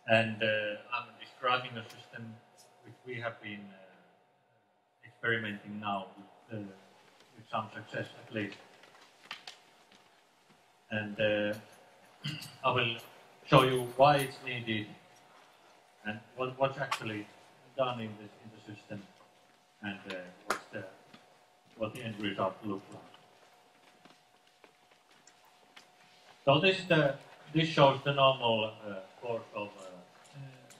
And I'm describing a system which we have been experimenting now with some success at least. And I will show you why it's needed and what's actually done in the system and what the end result looks like. So this shows the normal course of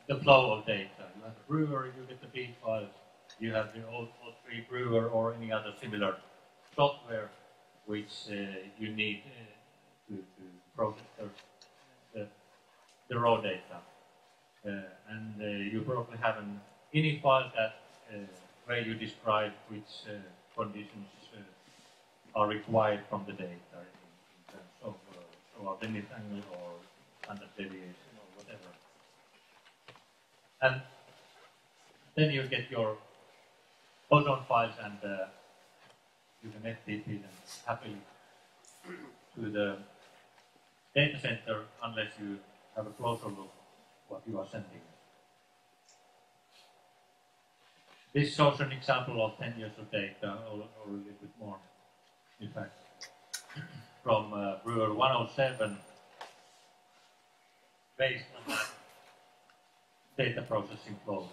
the flow of data. You have a brewer, you get the feed files, you have the O3 brewer or any other similar software which you need to process the raw data. And you probably have an init file that where you describe which conditions are required from the data in terms of limit angle or standard deviation or whatever. And then you get your ozone files and you can FTP them happily to the data center unless you have a closer look what you are sending. This shows an example of 10 years of data, or a little bit more, in fact, from Brewer 107, based on that data processing flow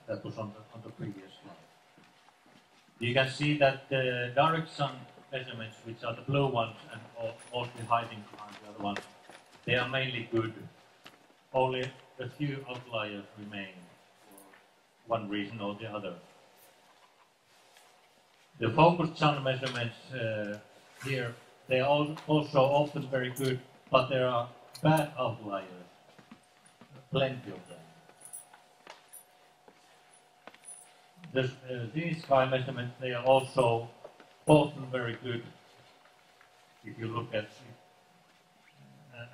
that was on the previous slide. You can see that the direct sun measurements, which are the blue ones and mostly hiding behind the other ones, they are mainly good. Only a few outliers remain for one reason or the other. The focused sun measurements here, they are also often very good, but there are bad outliers, plenty of them. These sky measurements, they are also often very good if you look at it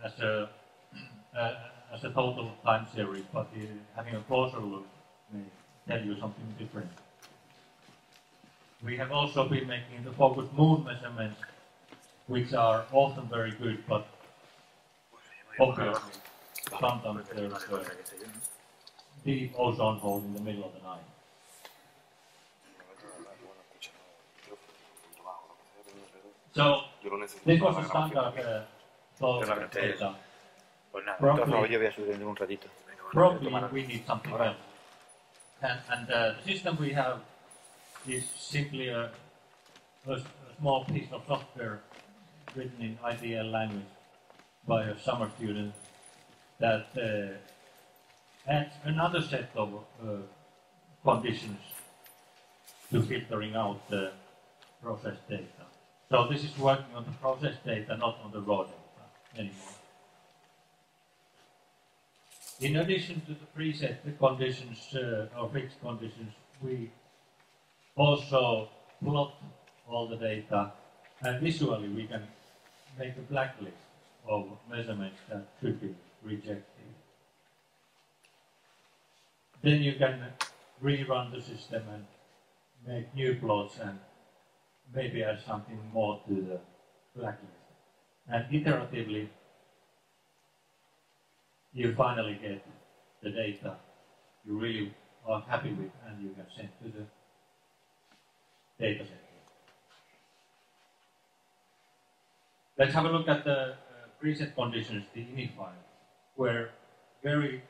as a total time series, but having a closer look may tell you something different. We have also been making the focused moon measurements, which are often very good, but obviously sometimes there's a deep ozone hole in the middle of the night. So this was a standard flow data. Probably we need something else. And the system we have is simply a small piece of software written in IDL language by a summer student that adds another set of conditions to filtering out the processed data. So this is working on the processed data, not on the raw data anymore. In addition to the preset conditions or fixed conditions, we also plot all the data, and visually we can make a blacklist of measurements that should be rejected. Then you can rerun the system and make new plots and maybe add something more to the blacklist. And iteratively, you finally get the data you really are happy with and you can send to the data set. Let's have a look at the preset conditions, the init file, where very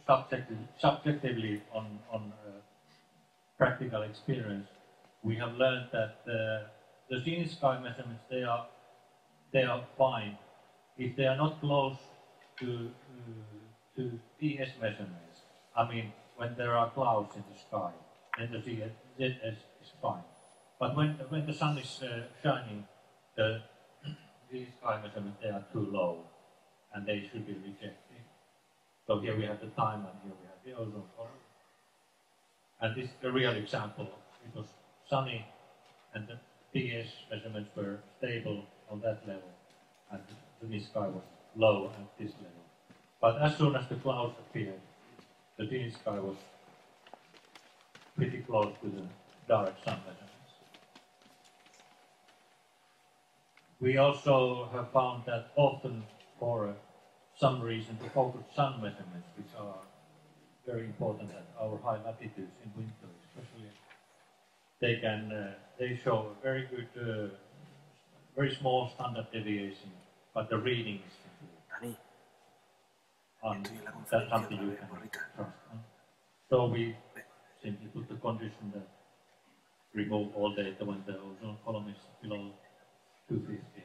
subjectively on practical experience, we have learned that the scene sky measurements, they are fine if they are not close to TS measurements. I mean, when there are clouds in the sky, then the ZS is fine. But when the sun is shining, these sky measurements, they are too low, and they should be rejected. So here we have the time, and here we have the ozone color. And this is a real example. It was sunny, and the TS measurements were stable on that level, and the sky was low at this level. But as soon as the clouds appeared, the DIN sky was pretty close to the direct sun measurements. We also have found that often for some reason to focus sun measurements, which are very important at our high latitudes in winter, especially. They show a very good, very small standard deviation, but the reading is simply that's something you can trust. So we simply put the condition that remove all data when the ozone column is below 250.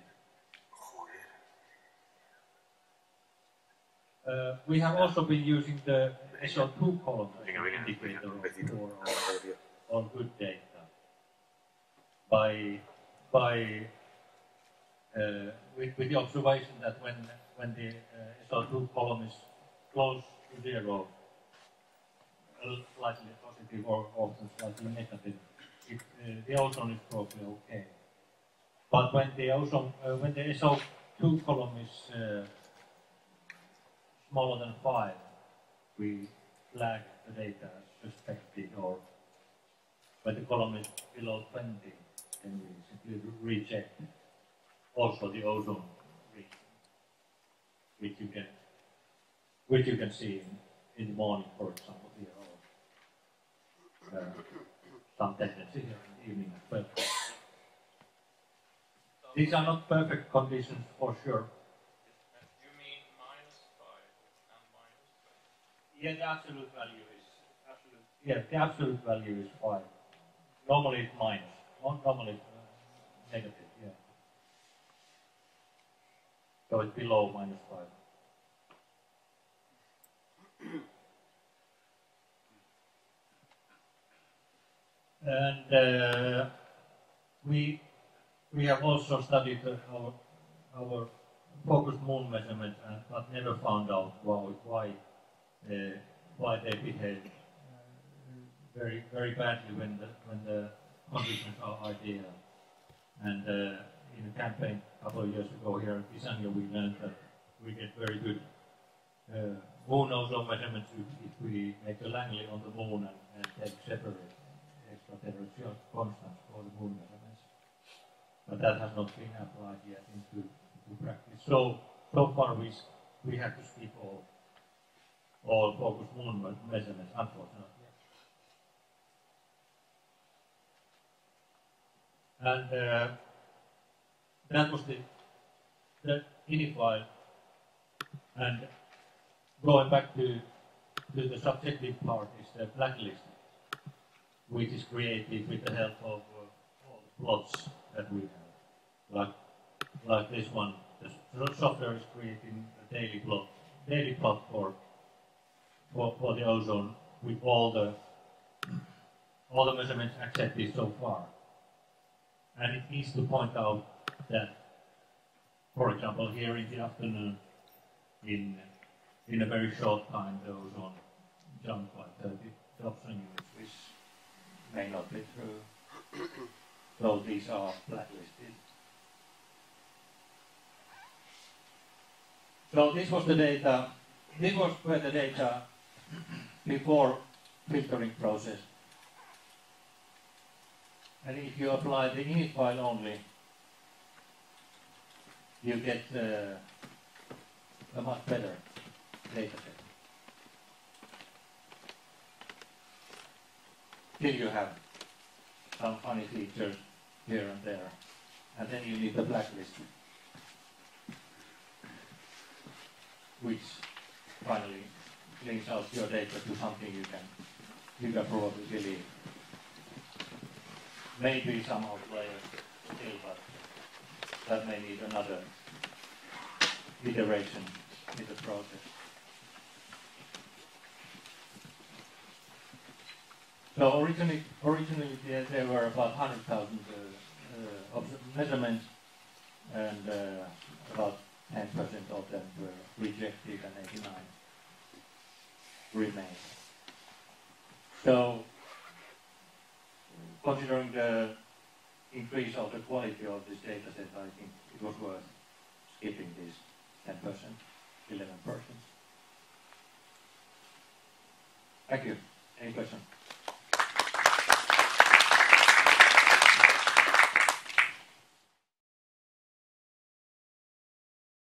We have also been using the SO2 column as an indicator for all good data with the observation that when the SO2 column is close to zero, slightly positive or often slightly negative, the ozone is probably okay. But when the SO2 column is smaller than 5, we flag the data as suspected, or when the column is below 20, then we simply reject also the ozone reading, which you can see in the morning, for example, here, or some tendency here in the evening as well. These are not perfect conditions for sure. You mean -5 and -20? Yeah, the absolute value is the absolute value is 5. Normally it's minus. Normally it's negative. Yeah. So it's below -5. And we have also studied our focused moon measurements, but never found out why they behave very very badly when the conditions are ideal. And in a campaign a couple of years ago here in Pisania, we learned that we get very good moon ozone measurements if we make a Langley on the moon and take separate extraterrestrial constants for the moon measurements. But that has not been applied yet into practice. So far we have to skip all focused moon measurements, unfortunately. And that was the initial. And going back to the subjective part is the blacklist, which is created with the help of all the plots that we have. Like this one, the software is creating a daily plot for the ozone with all the measurements accepted so far. And it needs to point out that, for example, here in the afternoon, in a very short time, the ozone jumped by 30 Dobson units, which may not be true. So these are blacklisted. So this was the data. This was where the data before filtering process. And if you apply the init file only, you get a much better data set. Here you have some funny features here and there, and then you need the blacklist, which finally links out your data to something you can probably believe. Maybe some outliers still, but that may need another iteration in the process. So originally there were about 100,000 measurements, and about 10% of them were rejected and 89 remained. So, considering the increase of the quality of this data set, I think it was worth skipping this 10%, 11%. Thank you. Any questions?